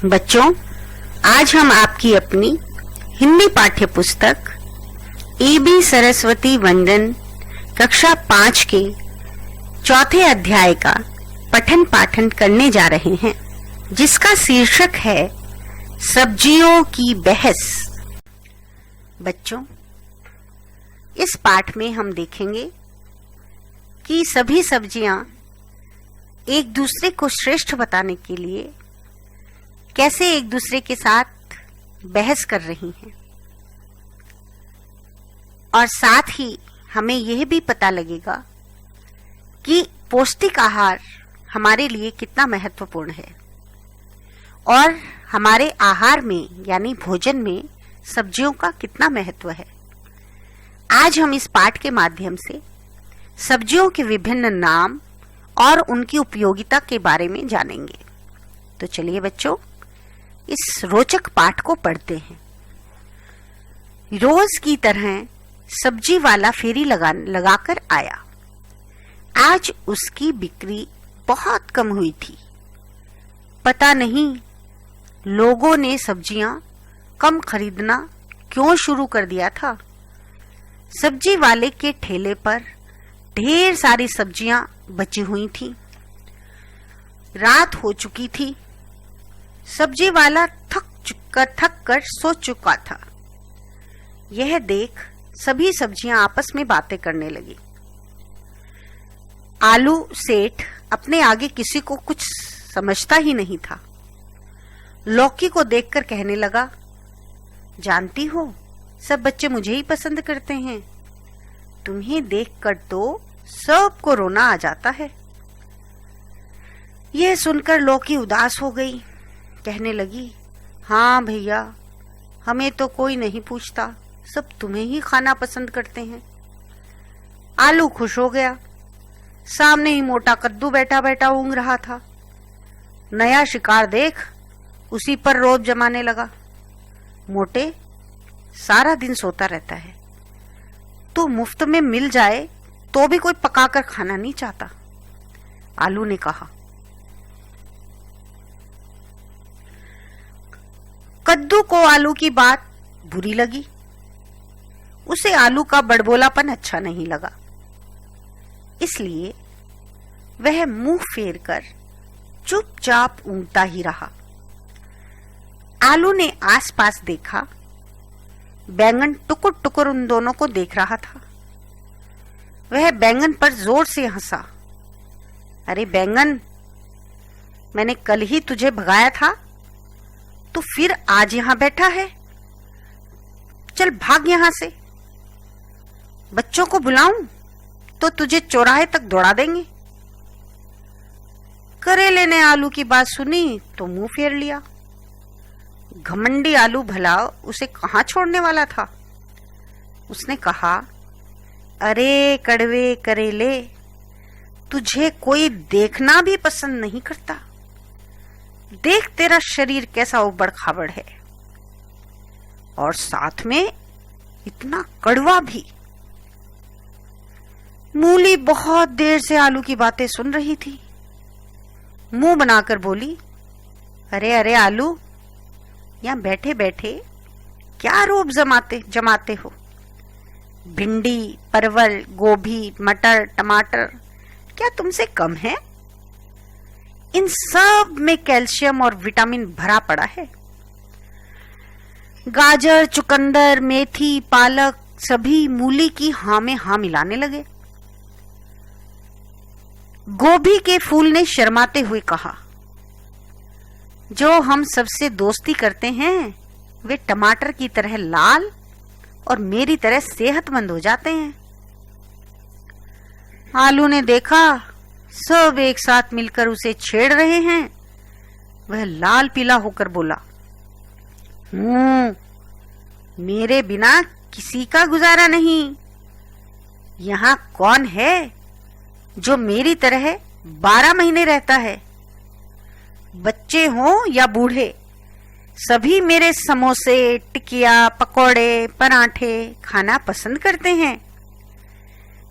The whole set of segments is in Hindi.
बच्चों, आज हम आपकी अपनी हिंदी पाठ्य पुस्तक ए.बी. सरस्वती वंदन कक्षा 5 के चौथे अध्याय का पठन पाठन करने जा रहे हैं, जिसका शीर्षक है सब्जियों की बहस। बच्चों, इस पाठ में हम देखेंगे कि सभी सब्जियां एक दूसरे को श्रेष्ठ बताने के लिए कैसे एक दूसरे के साथ बहस कर रही हैं, और साथ ही हमें यह भी पता लगेगा कि पौष्टिक आहार हमारे लिए कितना महत्वपूर्ण है और हमारे आहार में यानी भोजन में सब्जियों का कितना महत्व है। आज हम इस पाठ के माध्यम से सब्जियों के विभिन्न नाम और उनकी उपयोगिता के बारे में जानेंगे। तो चलिए बच्चों, इस रोचक पाठ को पढ़ते हैं। रोज की तरह सब्जी वाला फेरी लगाकर आया। आज उसकी बिक्री बहुत कम हुई थी। पता नहीं लोगों ने सब्जियां कम खरीदना क्यों शुरू कर दिया था। सब्जी वाले के ठेले पर ढेर सारी सब्जियां बची हुई थी। रात हो चुकी थी। सब्जी वाला थक कर सो चुका था। यह देख सभी सब्जियां आपस में बातें करने लगी। आलू सेठ अपने आगे किसी को कुछ समझता ही नहीं था। लौकी को देखकर कहने लगा, जानती हो, सब बच्चे मुझे ही पसंद करते हैं। तुम्हें देखकर तो सबको रोना आ जाता है। यह सुनकर लौकी उदास हो गई। कहने लगी, हाँ भैया, हमें तो कोई नहीं पूछता, सब तुम्हें ही खाना पसंद करते हैं। आलू खुश हो गया। सामने ही मोटा कद्दू बैठा बैठा ऊँघ रहा था। नया शिकार देख उसी पर रोब जमाने लगा। मोटे सारा दिन सोता रहता है, तो मुफ्त में मिल जाए तो भी कोई पकाकर खाना नहीं चाहता। आलू ने कहा। कद्दू को आलू की बात बुरी लगी। उसे आलू का बड़बोलापन अच्छा नहीं लगा, इसलिए वह मुंह फेर कर चुपचाप ऊँघता ही रहा। आलू ने आसपास देखा। बैंगन टुकुर टुकुर उन दोनों को देख रहा था। वह बैंगन पर जोर से हंसा। अरे बैंगन, मैंने कल ही तुझे भगाया था, तू फिर आज यहां बैठा है। चल भाग यहां से। बच्चों को बुलाऊं तो तुझे चौराहे तक दौड़ा देंगे। करेले ने आलू की बात सुनी तो मुंह फेर लिया। घमंडी आलू भला उसे कहां छोड़ने वाला था। उसने कहा, अरे कड़वे करेले, तुझे कोई देखना भी पसंद नहीं करता। देख तेरा शरीर कैसा उबड़ खाबड़ है, और साथ में इतना कड़वा भी। मूली बहुत देर से आलू की बातें सुन रही थी। मुंह बनाकर बोली, अरे अरे आलू, यहां बैठे बैठे क्या रोब जमाते हो। भिंडी, परवल, गोभी, मटर, टमाटर क्या तुमसे कम है? इन सब में कैल्शियम और विटामिन भरा पड़ा है। गाजर, चुकंदर, मेथी, पालक सभी मूली की हाँ में हाँ मिलाने लगे। गोभी के फूल ने शर्माते हुए कहा, जो हम सबसे दोस्ती करते हैं वे टमाटर की तरह लाल और मेरी तरह सेहतमंद हो जाते हैं। आलू ने देखा सब एक साथ मिलकर उसे छेड़ रहे हैं। वह लाल पीला होकर बोला, मेरे बिना किसी का गुजारा नहीं। यहाँ कौन है जो मेरी तरह 12 महीने रहता है? बच्चे हों या बूढ़े, सभी मेरे समोसे, टिकिया, पकोड़े, पराठे खाना पसंद करते हैं।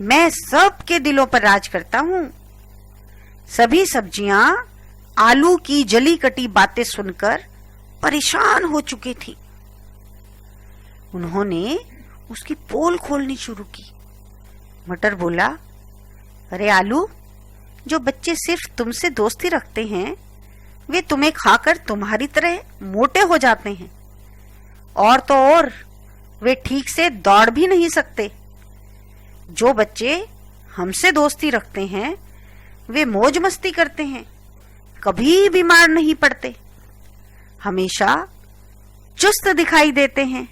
मैं सबके दिलों पर राज करता हूँ। सभी सब्जियां आलू की जली कटी बातें सुनकर परेशान हो चुकी थी। उन्होंने उसकी पोल खोलनी शुरू की। मटर बोला, अरे आलू, जो बच्चे सिर्फ तुमसे दोस्ती रखते हैं वे तुम्हें खाकर तुम्हारी तरह मोटे हो जाते हैं, और तो और वे ठीक से दौड़ भी नहीं सकते। जो बच्चे हमसे दोस्ती रखते हैं वे मौज मस्ती करते हैं, कभी बीमार नहीं पड़ते, हमेशा चुस्त दिखाई देते हैं।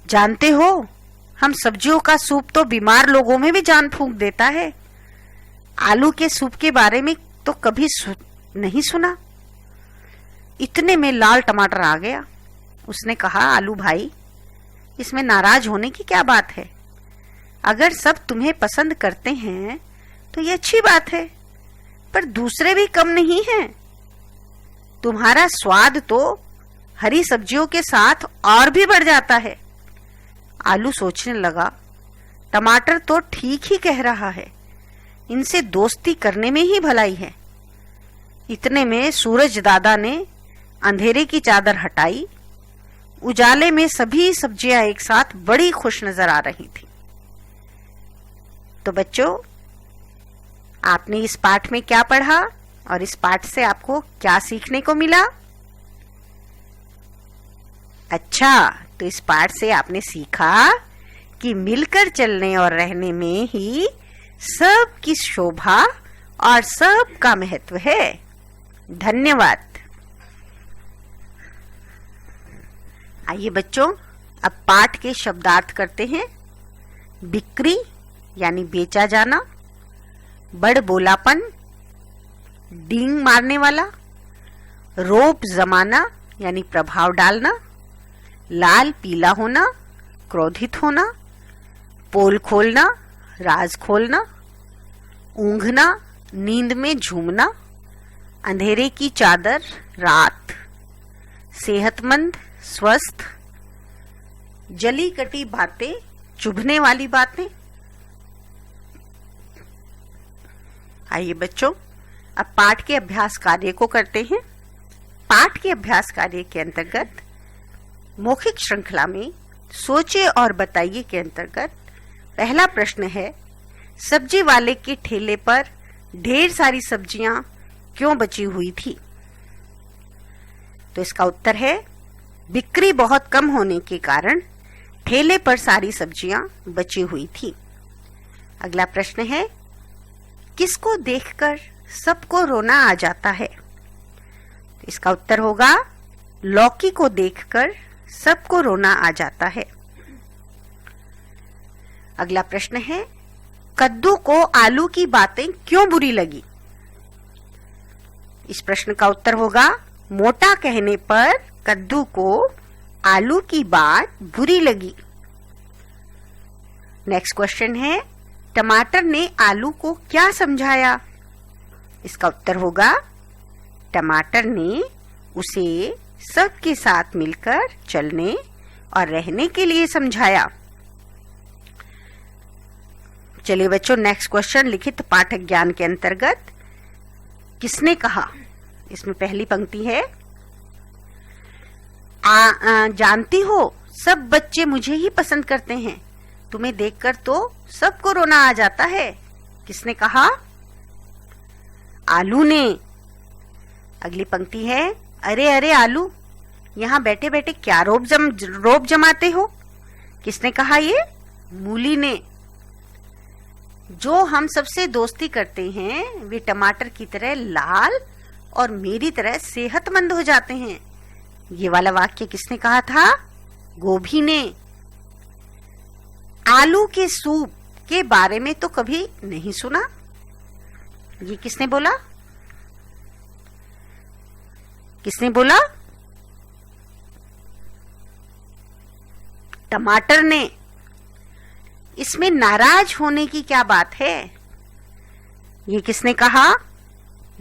जानते हो, हम सब्जियों का सूप तो बीमार लोगों में भी जान फूंक देता है। आलू के सूप के बारे में तो कभी नहीं सुना। इतने में लाल टमाटर आ गया। उसने कहा, आलू भाई, इसमें नाराज होने की क्या बात है? अगर सब तुम्हें पसंद करते हैं तो ये अच्छी बात है, पर दूसरे भी कम नहीं हैं। तुम्हारा स्वाद तो हरी सब्जियों के साथ और भी बढ़ जाता है। आलू सोचने लगा, टमाटर तो ठीक ही कह रहा है, इनसे दोस्ती करने में ही भलाई है। इतने में सूरज दादा ने अंधेरे की चादर हटाई। उजाले में सभी सब्जियां एक साथ बड़ी खुश नजर आ रही थी। तो बच्चों, आपने इस पाठ में क्या पढ़ा और इस पाठ से आपको क्या सीखने को मिला? अच्छा, तो इस पाठ से आपने सीखा कि मिलकर चलने और रहने में ही सबकी शोभा और सबका महत्व है। धन्यवाद। आइए बच्चों, अब पाठ के शब्दार्थ करते हैं। बिक्री यानी बेचा जाना, बड़बोलापन, डींग मारने वाला, रोप जमाना यानी प्रभाव डालना, लाल पीला होना, क्रोधित होना, पोल खोलना, राज खोलना, ऊंघना, नींद में झूमना, अंधेरे की चादर, रात, सेहतमंद, स्वस्थ, जली कटी बातें, चुभने वाली बातें। आइए बच्चों, अब पाठ के अभ्यास कार्य को करते हैं। पाठ के अभ्यास कार्य के अंतर्गत मौखिक श्रृंखला में सोचे और बताइए के अंतर्गत पहला प्रश्न है, सब्जी वाले के ठेले पर ढेर सारी सब्जियां क्यों बची हुई थी? तो इसका उत्तर है, बिक्री बहुत कम होने के कारण ठेले पर सारी सब्जियां बची हुई थी। अगला प्रश्न है, किसको देखकर सबको रोना आ जाता है? तो इसका उत्तर होगा, लौकी को देखकर सबको रोना आ जाता है। अगला प्रश्न है, कद्दू को आलू की बातें क्यों बुरी लगी? इस प्रश्न का उत्तर होगा, मोटा कहने पर कद्दू को आलू की बात बुरी लगी। नेक्स्ट क्वेश्चन है, टमाटर ने आलू को क्या समझाया? इसका उत्तर होगा, टमाटर ने उसे सबके साथ मिलकर चलने और रहने के लिए समझाया। चलिए बच्चों, नेक्स्ट क्वेश्चन, लिखित पाठक ज्ञान के अंतर्गत किसने कहा? इसमें पहली पंक्ति है, जानती हो सब बच्चे मुझे ही पसंद करते हैं, तुम्हें देखकर तो सबको रोना आ जाता है। किसने कहा? आलू ने। अगली पंक्ति है, अरे अरे आलू, यहाँ बैठे बैठे क्या रोब जमाते हो? किसने कहा ये? मूली ने। जो हम सबसे दोस्ती करते हैं वे टमाटर की तरह लाल और मेरी तरह सेहतमंद हो जाते हैं। ये वाला वाक्य किसने कहा था? गोभी ने। आलू के सूप के बारे में तो कभी नहीं सुना। ये किसने बोला? किसने बोला? टमाटर ने। इसमें नाराज होने की क्या बात है? ये किसने कहा?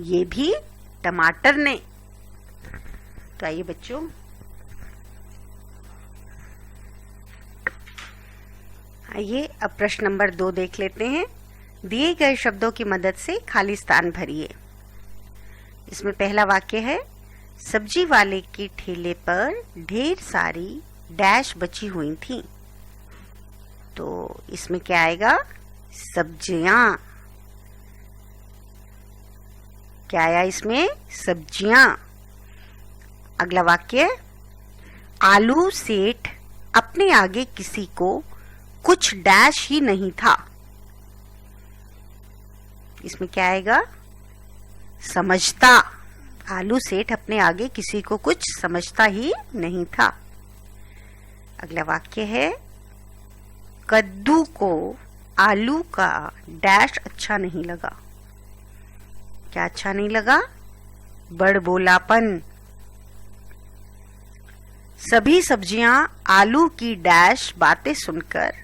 ये भी टमाटर ने। तो आइए बच्चों, आइए अब प्रश्न नंबर 2 देख लेते हैं। दिए गए शब्दों की मदद से खाली स्थान भरिए। इसमें पहला वाक्य है, सब्जी वाले के ठेले पर ढेर सारी डैश बची हुई थी। तो इसमें क्या आएगा? सब्जियां। क्या आया इसमें? सब्जियां। अगला वाक्य, आलू सेठ अपने आगे किसी को कुछ डैश ही नहीं था। इसमें क्या आएगा? समझता। आलू सेठ अपने आगे किसी को कुछ समझता ही नहीं था। अगला वाक्य है, कद्दू को आलू का डैश अच्छा नहीं लगा। क्या अच्छा नहीं लगा? बड़बोलापन। सभी सब्जियां आलू की डैश बातें सुनकर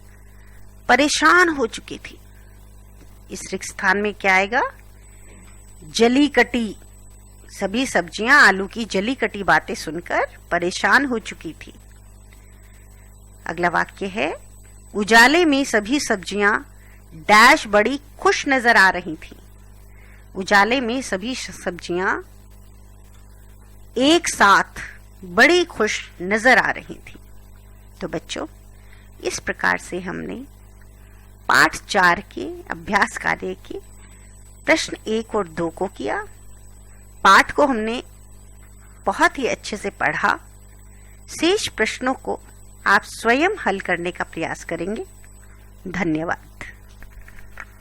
परेशान हो चुकी थी। इस रिक्त स्थान में क्या आएगा? जली कटी। सभी सब्जियां आलू की जली कटी बातें सुनकर परेशान हो चुकी थी। अगला वाक्य है, उजाले में सभी सब्जियां डैश बड़ी खुश नजर आ रही थी। उजाले में सभी सब्जियां एक साथ बड़ी खुश नजर आ रही थी। तो बच्चों, इस प्रकार से हमने पाठ 4 के अभ्यास कार्य के प्रश्न 1 और 2 को किया। पाठ को हमने बहुत ही अच्छे से पढ़ा। शेष प्रश्नों को आप स्वयं हल करने का प्रयास करेंगे। धन्यवाद।